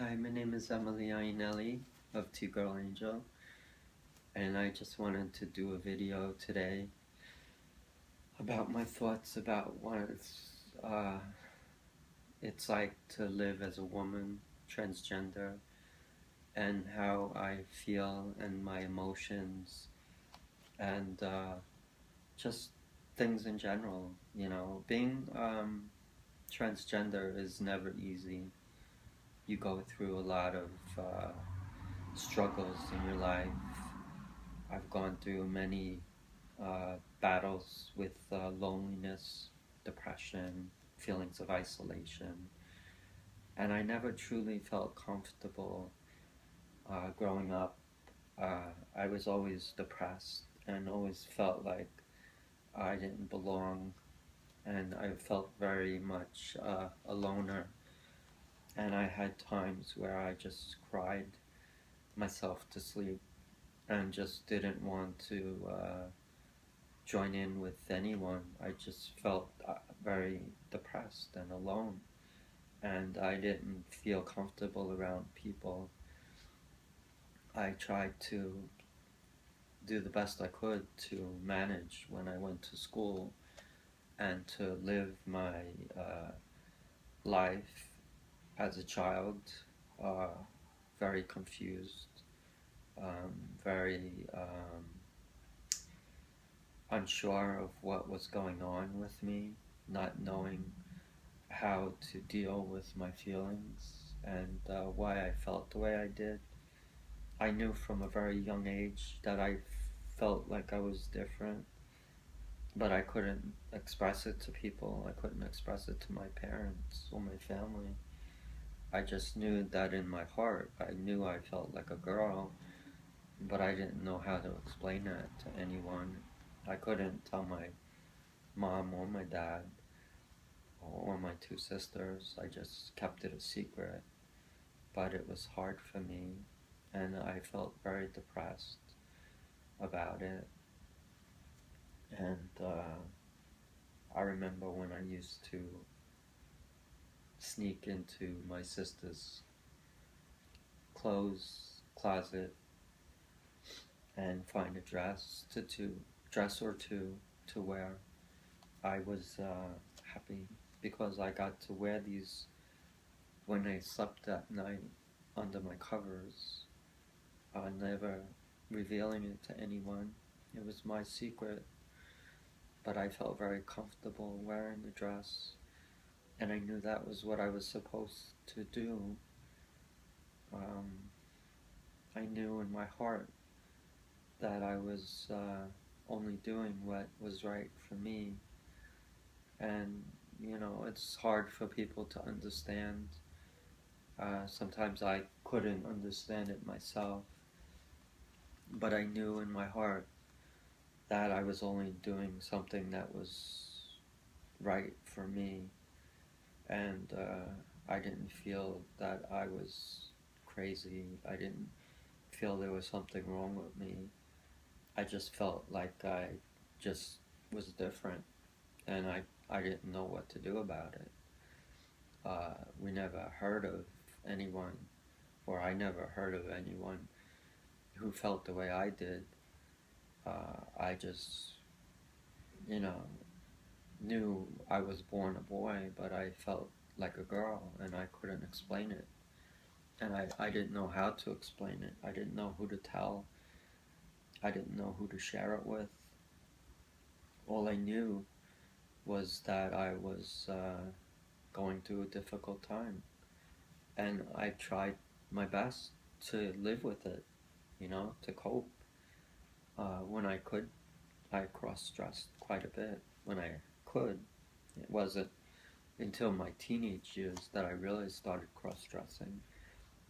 Hi, my name is Emily Ainelli of Two Girl Angel, and I just wanted to do a video today about my thoughts about what it's like to live as a woman, transgender, and how I feel and my emotions, and just things in general. Being transgender is never easy. You go through a lot of struggles in your life. I've gone through many battles with loneliness, depression, feelings of isolation, and I never truly felt comfortable growing up. I was always depressed and always felt like I didn't belong, and I felt very much a loner. And I had times where I just cried myself to sleep and just didn't want to join in with anyone. I just felt very depressed and alone, and I didn't feel comfortable around people. I tried to do the best I could to manage when I went to school and to live my life as a child, uh, very confused, very unsure of what was going on with me, not knowing how to deal with my feelings and why I felt the way I did. I knew from a very young age that I felt like I was different, but I couldn't express it to people. I couldn't express it to my parents or my family. I just knew that in my heart. I knew I felt like a girl, but I didn't know how to explain that to anyone. I couldn't tell my mom or my dad or my two sisters. I just kept it a secret, but it was hard for me, and I felt very depressed about it. And I remember when I used to sneak into my sister's clothes closet and find a dress or two to wear. I was happy because I got to wear these when I slept at night under my covers, never revealing it to anyone. It was my secret, but I felt very comfortable wearing the dress, and I knew that was what I was supposed to do. Um, I knew in my heart that I was only doing what was right for me, and it's hard for people to understand. Sometimes I couldn't understand it myself, but I knew in my heart that I was only doing something that was right for me, and I didn't feel that I was crazy. I didn't feel there was something wrong with me. I just felt like I just was different, and I didn't know what to do about it. We never heard of anyone, or I never heard of anyone who felt the way I did. I just, you know, knew I was born a boy, but I felt like a girl, and I couldn't explain it. And I didn't know how to explain it. I didn't know who to tell. I didn't know who to share it with. All I knew was that I was going through a difficult time, and I tried my best to live with it, to cope. When I could, I cross-dressed quite a bit. When I could, it wasn't until my teenage years that I really started cross-dressing,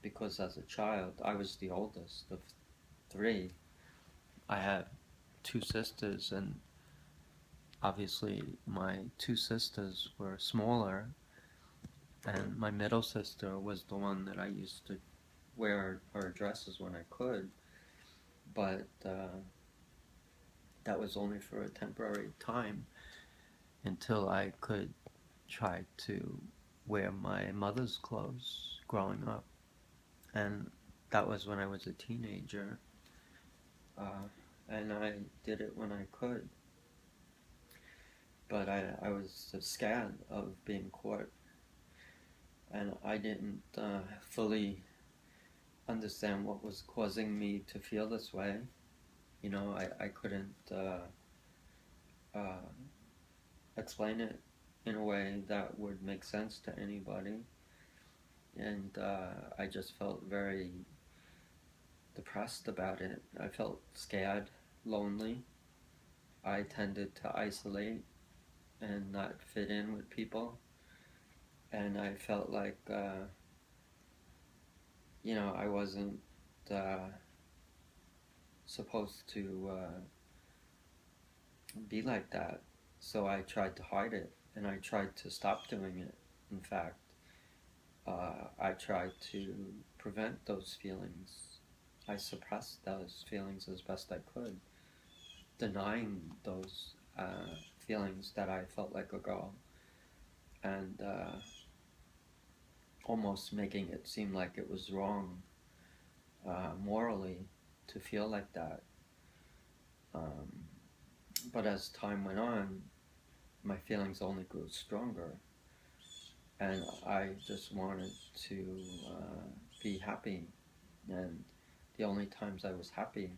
because as a child, I was the oldest of three. I had two sisters, and obviously my two sisters were smaller, and my middle sister was the one that I used to wear her dresses when I could, but that was only for a temporary time until I could try to wear my mother's clothes growing up. And that was when I was a teenager, uh, and I did it when I could, but I was scared of being caught, and I didn't fully understand what was causing me to feel this way. You know, I couldn't uh, explain it in a way that would make sense to anybody, and I just felt very depressed about it. I felt scared, lonely. I tended to isolate and not fit in with people, and I felt like I wasn't uh, supposed to be like that. So I tried to hide it, and I tried to stop doing it. In fact, I tried to prevent those feelings. I suppressed those feelings as best I could, denying those feelings that I felt like a girl, and almost making it seem like it was wrong morally to feel like that. Um, but as time went on, my feelings only grew stronger, and I just wanted to be happy. And the only times I was happy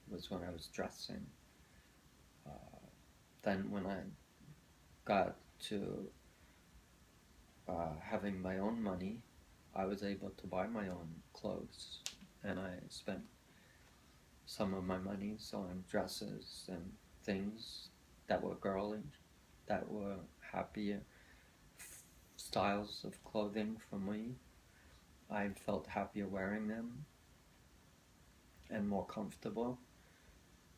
was when I was dressing. Uh, then, when I got to having my own money, I was able to buy my own clothes, and I spent some of my money on dresses and things that were girly, that were happier styles of clothing for me. I felt happier wearing them and more comfortable,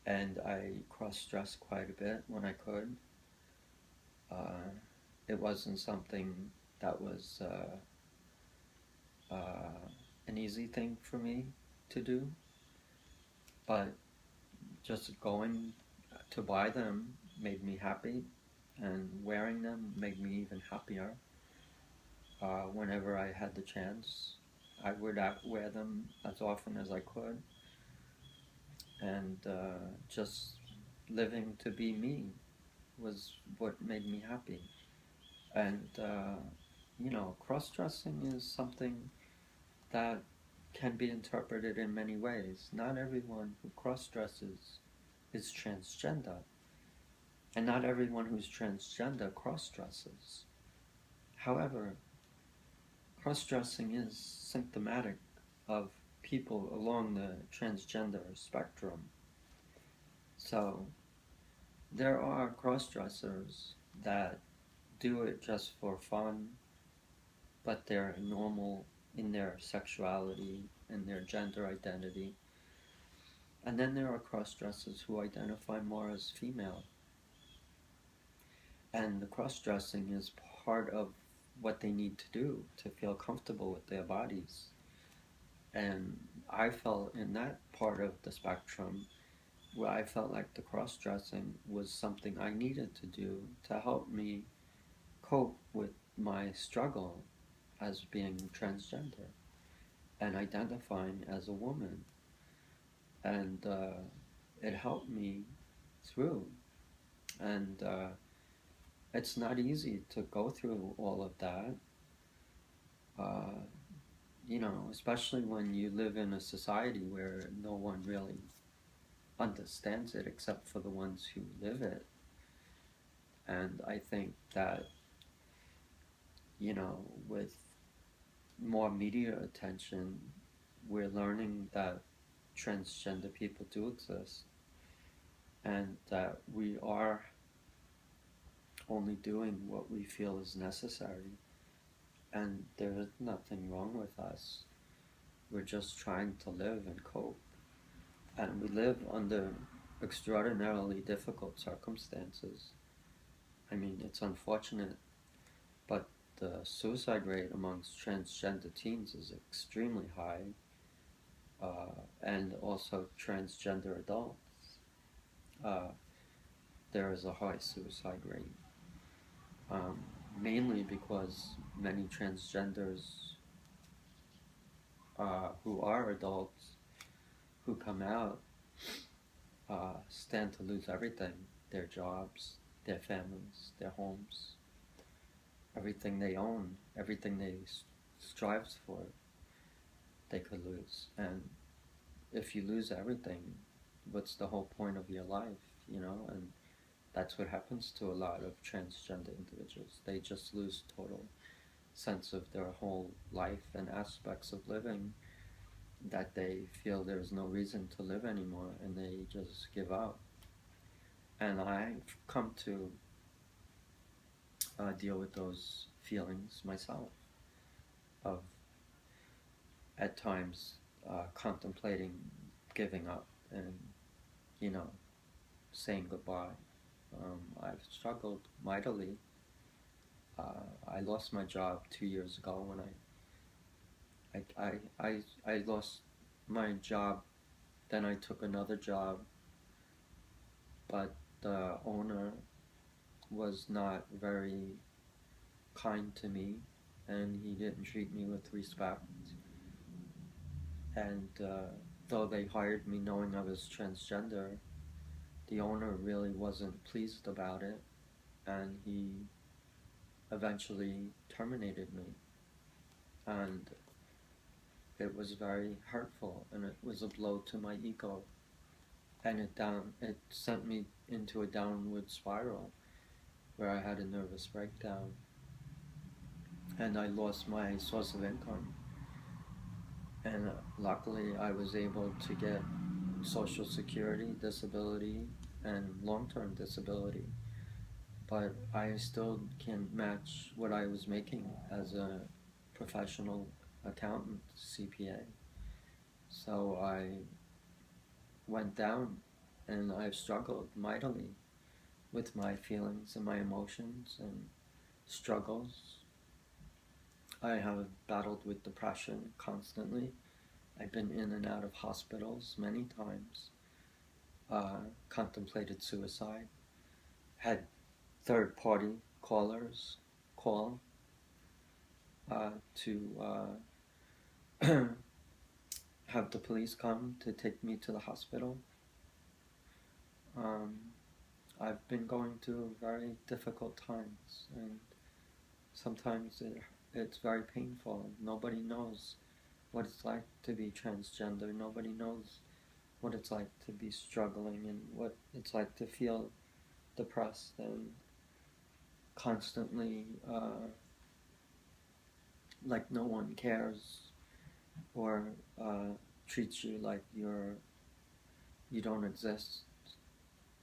and I cross-dressed quite a bit when I could. Uh, it wasn't something that was an easy thing for me to do, but just going to buy them made me happy, and wearing them made me even happier. Whenever I had the chance, I would wear them as often as I could, and just living to be me was what made me happy. And cross-dressing is something that can be interpreted in many ways. Not everyone who cross-dresses is transgender, and not everyone who's transgender cross-dresses. However, cross-dressing is symptomatic of people along the transgender spectrum. So there are cross-dressers that do it just for fun, but they're normal in their sexuality and their gender identity. And then there are cross-dressers who identify more as female. And the cross-dressing is part of what they need to do to feel comfortable with their bodies. And I felt in that part of the spectrum where I felt like the cross-dressing was something I needed to do to help me cope with my struggle as being transgender and identifying as a woman. And it helped me through. And it's not easy to go through all of that, uh, especially when you live in a society where no one really understands it except for the ones who live it. And I think that, with more media attention, we're learning that transgender people do exist, and that we are only doing what we feel is necessary, and there is nothing wrong with us. We're just trying to live and cope, and we live under extraordinarily difficult circumstances. I mean, it's unfortunate, but the suicide rate amongst transgender teens is extremely high, and also transgender adults. Uh, there is a high suicide rate, mainly because many transgenders who are adults who come out stand to lose everything: their jobs, their families, their homes, everything they own, everything they strives for, they could lose. And if you lose everything, what's the whole point of your life, you know? And that's what happens to a lot of transgender individuals. They just lose total sense of their whole life and aspects of living, that they feel there's no reason to live anymore, and they just give up. And I've come to deal with those feelings myself, of at times contemplating giving up and, you know, saying goodbye. I've struggled mightily. I lost my job 2 years ago when I lost my job. Then I took another job, but the owner was not very kind to me, and he didn't treat me with respect. And though they hired me knowing I was transgender, the owner really wasn't pleased about it, and he eventually terminated me. And it was very hurtful, and it was a blow to my ego, and it sent me into a downward spiral where I had a nervous breakdown, and I lost my source of income. And luckily I was able to get Social Security, disability, and long-term disability, but I still can't match what I was making as a professional accountant, CPA. So I went down, and I've struggled mightily with my feelings and my emotions and struggles. I have battled with depression constantly. I've been in and out of hospitals many times, contemplated suicide, had third-party callers call to have the police come to take me to the hospital. I've been going through very difficult times, and sometimes it's very painful. Nobody knows what it's like to be transgender. Nobody knows what it's like to be struggling, and what it's like to feel depressed and constantly like no one cares, or treats you like you don't exist.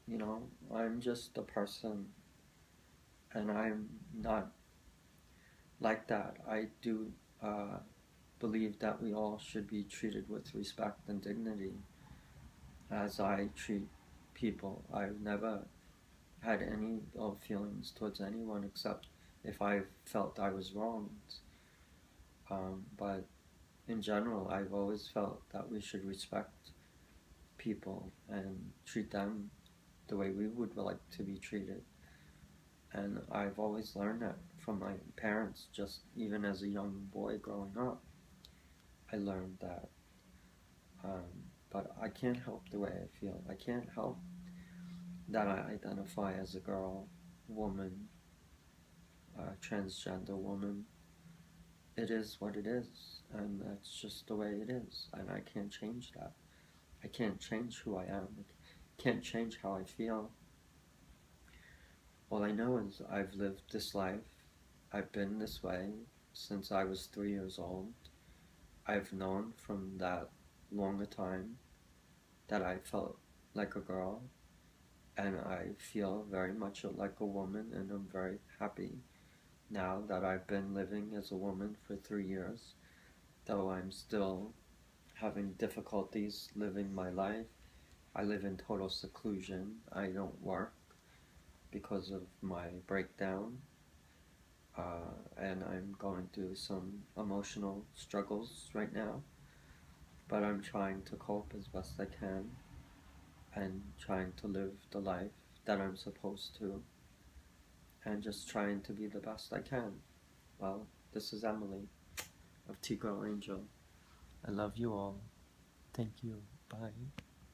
You know, I'm just a person, and I'm not like that. I do believe that we all should be treated with respect and dignity, as I treat people. I've never had any ill feelings towards anyone, except if I felt I was wronged. But in general, I've always felt that we should respect people and treat them the way we would like to be treated. And I've always learned that from my parents, just even as a young boy growing up. I learned that. But I can't help the way I feel. I can't help that I identify as a girl, woman, transgender woman. It is what it is, and that's just the way it is, and I can't change that. I can't change who I am. I can't change how I feel. All I know is I've lived this life. I've been this way since I was 3 years old. I've known from that longer time that I felt like a girl, and I feel very much like a woman, and I'm very happy now that I've been living as a woman for 3 years, though I'm still having difficulties living my life. I live in total seclusion. I don't work because of my breakdown, and I'm going through some emotional struggles right now, but I'm trying to cope as best I can, and trying to live the life that I'm supposed to, and just trying to be the best I can. Well, this is Emily of T-Girl Angel, I love you all. Thank you. Bye.